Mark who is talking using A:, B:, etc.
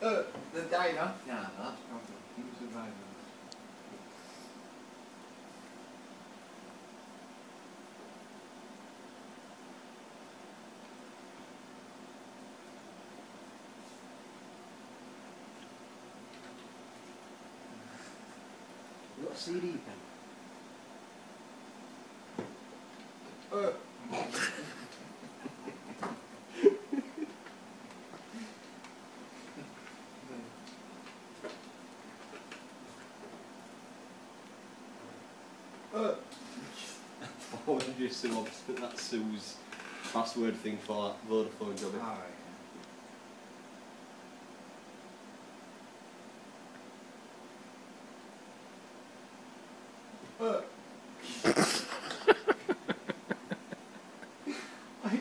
A: The diner.
B: Yeah, that's probably.
A: You survived.
B: You got a CD pen? Why would you sue opposite? That's Sue's password thing for that Vodafone job.
A: Alright. My